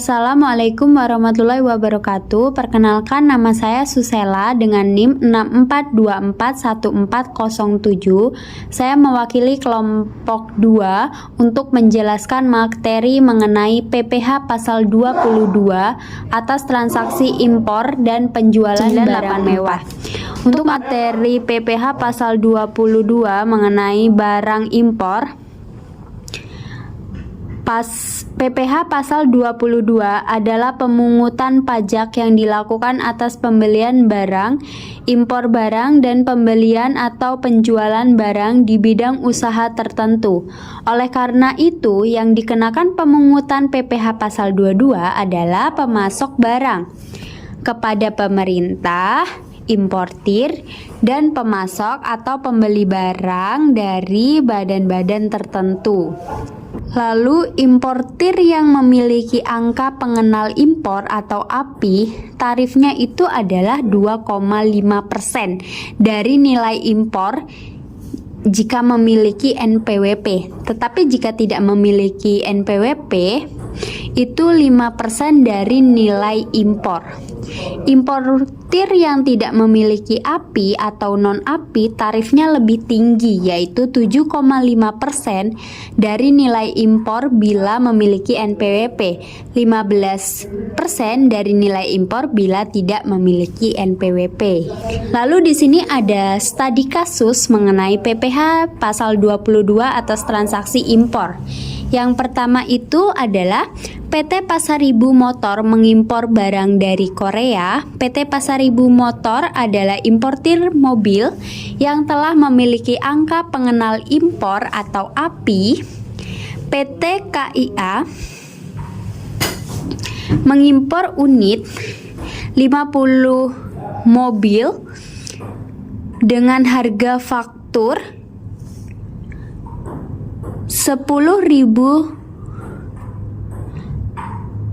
Assalamualaikum warahmatullahi wabarakatuh. Perkenalkan, nama saya Susela dengan NIM 64241407. Saya mewakili kelompok 2 untuk menjelaskan materi mengenai PPh pasal 22 atas transaksi impor dan penjualan barang mewah. Untuk materi PPh pasal 22 mengenai barang impor, PPh pasal 22 adalah pemungutan pajak yang dilakukan atas pembelian barang, impor barang, dan pembelian atau penjualan barang di bidang usaha tertentu. Oleh karena itu, yang dikenakan pemungutan PPh pasal 22 adalah pemasok barang kepada pemerintah, importir, dan pemasok atau pembeli barang dari badan-badan tertentu. Lalu, importir yang memiliki angka pengenal impor atau API, tarifnya itu adalah 2,5% dari nilai impor jika memiliki NPWP. Tetapi jika tidak memiliki NPWP, itu 5% dari nilai impor. Importir yang tidak memiliki API atau non-API tarifnya lebih tinggi, yaitu 7,5% dari nilai impor bila memiliki NPWP, 15% dari nilai impor bila tidak memiliki NPWP. Lalu di sini ada studi kasus mengenai PPh pasal 22 atas transaksi impor. Yang pertama itu adalah PT Pasaribu Motor mengimpor barang dari Korea. PT Pasaribu Motor adalah importir mobil yang telah memiliki angka pengenal impor atau API. PT KIA mengimpor unit 50 mobil dengan harga faktur 10.000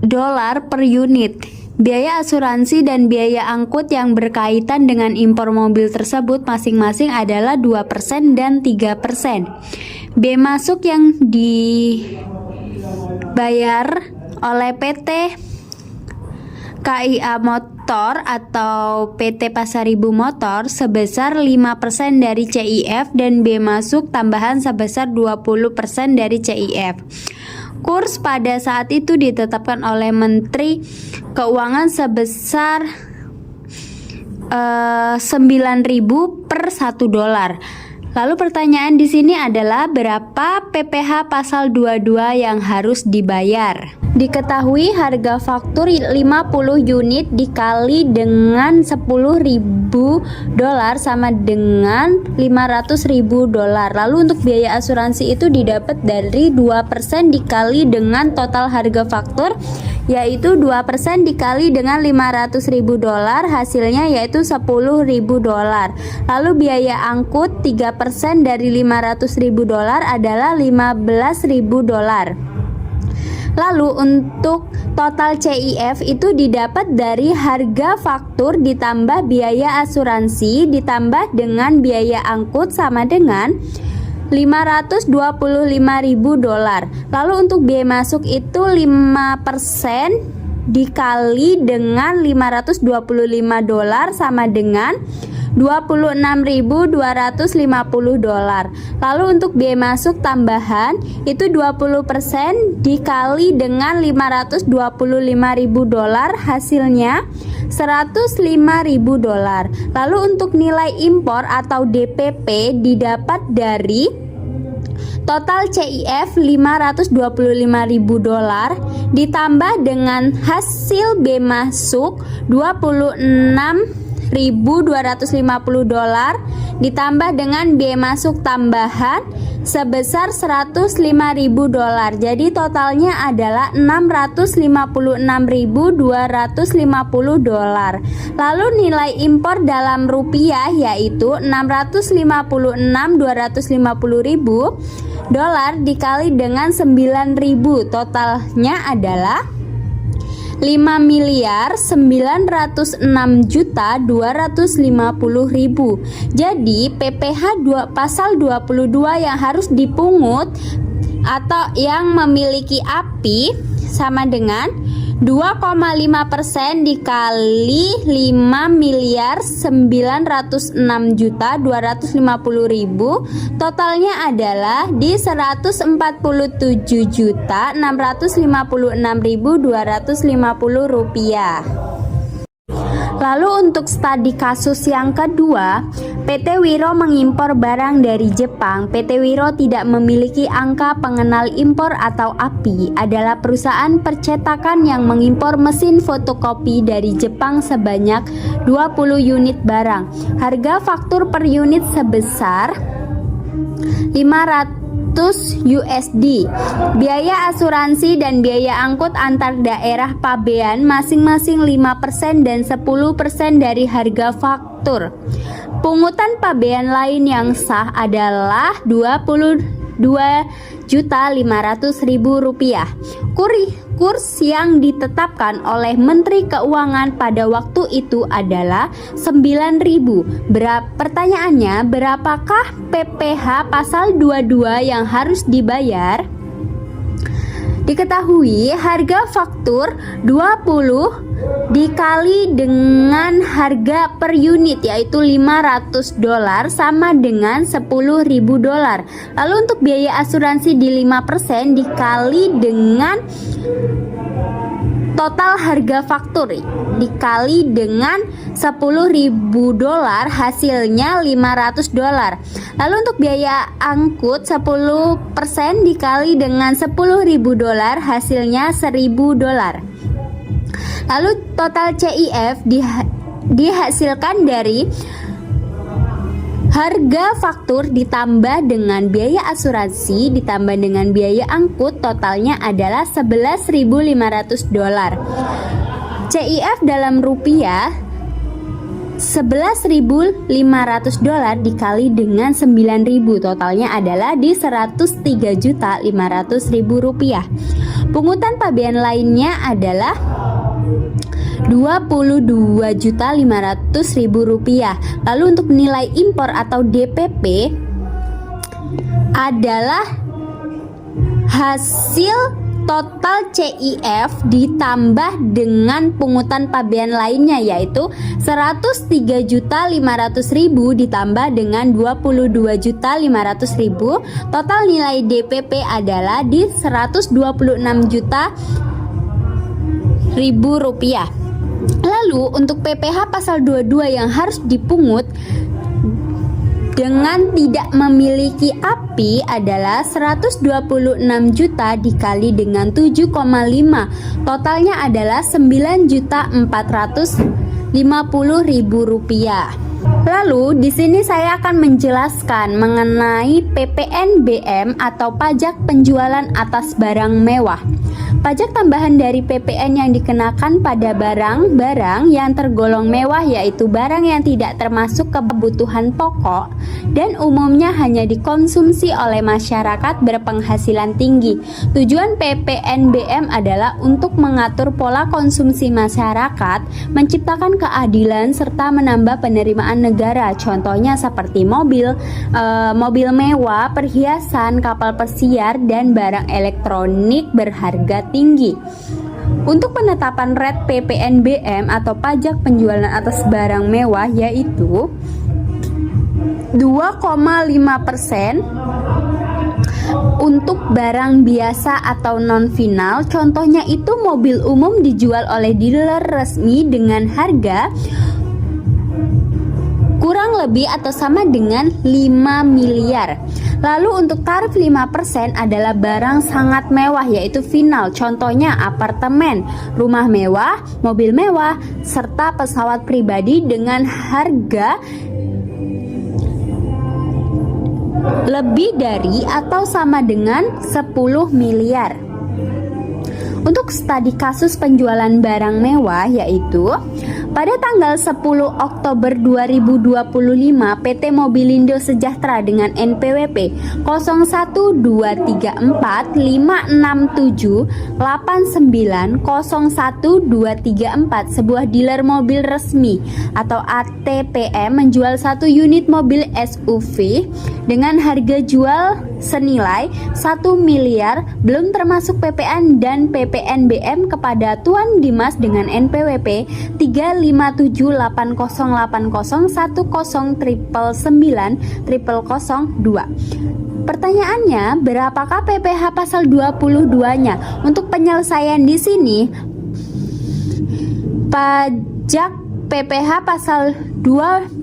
dolar per unit. Biaya asuransi dan biaya angkut yang berkaitan dengan impor mobil tersebut masing-masing adalah 2% dan 3%. Bea masuk yang dibayar oleh PT KIA Motor atau PT Pasaribu Motor sebesar 5% dari CIF dan bea masuk tambahan sebesar 20% dari CIF. Kurs pada saat itu ditetapkan oleh Menteri Keuangan sebesar 9.000 per 1 dolar. Lalu pertanyaan di sini adalah berapa PPh pasal 22 yang harus dibayar? Diketahui harga faktur 50 unit dikali dengan 10.000 dolar sama dengan 500.000 dolar. Lalu untuk biaya asuransi itu didapat dari 2% dikali dengan total harga faktur, yaitu 2% dikali dengan 500.000 dolar, hasilnya yaitu 10.000 dolar. Lalu biaya angkut 3% dari 500.000 dolar adalah 15.000 dolar. Lalu untuk total CIF itu didapat dari harga faktur ditambah biaya asuransi ditambah dengan biaya angkut sama dengan 525.000 dolar. Lalu untuk biaya masuk itu 5% dikali dengan 525 dolar sama dengan 26.250 dolar. Lalu untuk biaya masuk tambahan itu 20% dikali dengan 525.000 dolar, hasilnya 105.000 dolar. Lalu untuk nilai impor atau DPP didapat dari total CIF 525.000 dolar ditambah dengan hasil bea masuk 26.250 dolar ditambah dengan biaya masuk tambahan sebesar 105.000 dolar. Jadi totalnya adalah 656.250 dolar. Lalu nilai impor dalam rupiah yaitu 656.250.000 dolar dikali dengan 9.000, totalnya adalah 5.906.250.000. Jadi PPh pasal 22 yang harus dipungut atau yang memiliki API sama dengan 2,5% dikali 5.906.250.000, totalnya adalah di 147.656.250 rupiah. Lalu untuk studi kasus yang kedua, PT Wiro mengimpor barang dari Jepang. PT Wiro tidak memiliki angka pengenal impor atau API, adalah perusahaan percetakan yang mengimpor mesin fotokopi dari Jepang sebanyak 20 unit barang. Harga faktur per unit sebesar 500 USD. Biaya asuransi dan biaya angkut antar daerah pabean masing-masing 5% dan 10% dari harga faktur. Pungutan pabean lain yang sah adalah 22.500.000 rupiah. Kurs yang ditetapkan oleh Menteri Keuangan pada waktu itu adalah 9.000. Pertanyaannya, berapakah PPh pasal 22 yang harus dibayar? Diketahui harga faktur 20 dikali dengan harga per unit yaitu $500 sama dengan $10.000. Lalu untuk biaya asuransi di 5% dikali dengan total harga faktur dikali dengan $10.000 hasilnya $500. Lalu untuk biaya angkut 10% dikali dengan $10.000 hasilnya $1.000. Lalu total CIF dihasilkan dari harga faktur ditambah dengan biaya asuransi ditambah dengan biaya angkut, totalnya adalah $11.500. CIF dalam rupiah $11.500 dikali dengan 9.000, totalnya adalah di $103.500.000. Pungutan pabean lainnya adalah $22.500.000. Lalu untuk nilai impor atau DPP adalah hasil total CIF ditambah dengan pungutan pabean lainnya yaitu $103.500.000 ditambah dengan $22.500.000. Total nilai DPP adalah di $126.000.000. Lalu untuk PPh pasal 22 yang harus dipungut dengan tidak memiliki API adalah 126 juta dikali dengan 7,5, totalnya adalah 9.450.000 rupiah. Lalu di sini saya akan menjelaskan mengenai PPNBM atau pajak penjualan atas barang mewah. Pajak tambahan dari PPN yang dikenakan pada barang-barang yang tergolong mewah yaitu barang yang tidak termasuk kebutuhan pokok dan umumnya hanya dikonsumsi oleh masyarakat berpenghasilan tinggi. Tujuan PPNBM adalah untuk mengatur pola konsumsi masyarakat, menciptakan keadilan serta menambah penerimaan negara. Contohnya seperti mobil mewah, perhiasan, kapal pesiar, dan barang elektronik berharga tinggi. Untuk penetapan rate PPNBM atau pajak penjualan atas barang mewah yaitu 2,5% untuk barang biasa atau non-final. Contohnya itu mobil umum dijual oleh dealer resmi dengan harga kurang lebih atau sama dengan 5 miliar. Lalu untuk tarif 5% adalah barang sangat mewah yaitu final. Contohnya apartemen, rumah mewah, mobil mewah, serta pesawat pribadi dengan harga lebih dari atau sama dengan 10 miliar. Untuk studi kasus penjualan barang mewah yaitu Pada tanggal 10 Oktober 2025, PT Mobilindo Sejahtera dengan NPWP 012345678901234 sebuah dealer mobil resmi atau ATPM menjual 1 unit mobil SUV dengan harga jual senilai 1 miliar belum termasuk PPN dan PPNBM kepada Tuan Dimas dengan NPWP 3578010990002. Pertanyaannya, berapakah PPh pasal 22-nya? Untuk penyelesaian di sini, pajak PPh pasal 22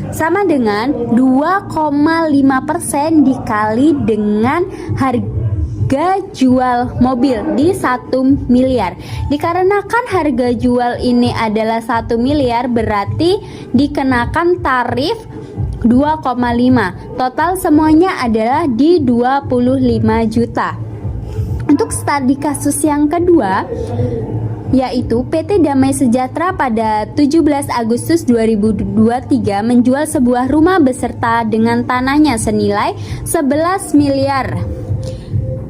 sama dengan 2,5% dikali dengan harga jual mobil di 1 miliar. Dikarenakan harga jual ini adalah 1 miliar, berarti dikenakan tarif 2,5. Total semuanya adalah di 25 juta. Untuk studi kasus yang kedua, yaitu PT Damai Sejahtera pada 17 Agustus 2023 menjual sebuah rumah beserta dengan tanahnya senilai 11 miliar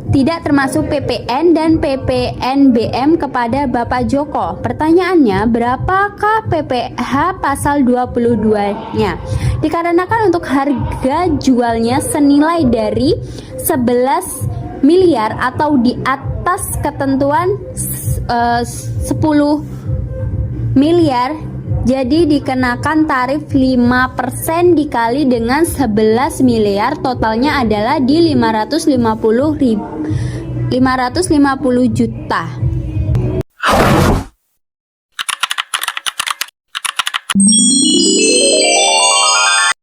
tidak termasuk PPN dan PPNBM kepada Bapak Joko. Pertanyaannya, berapakah PPh pasal 22-nya? Dikarenakan untuk harga jualnya senilai dari 11 miliar atau di atas ketentuan 10 miliar, jadi dikenakan tarif 5% dikali dengan 11 miliar, totalnya adalah di 550 juta.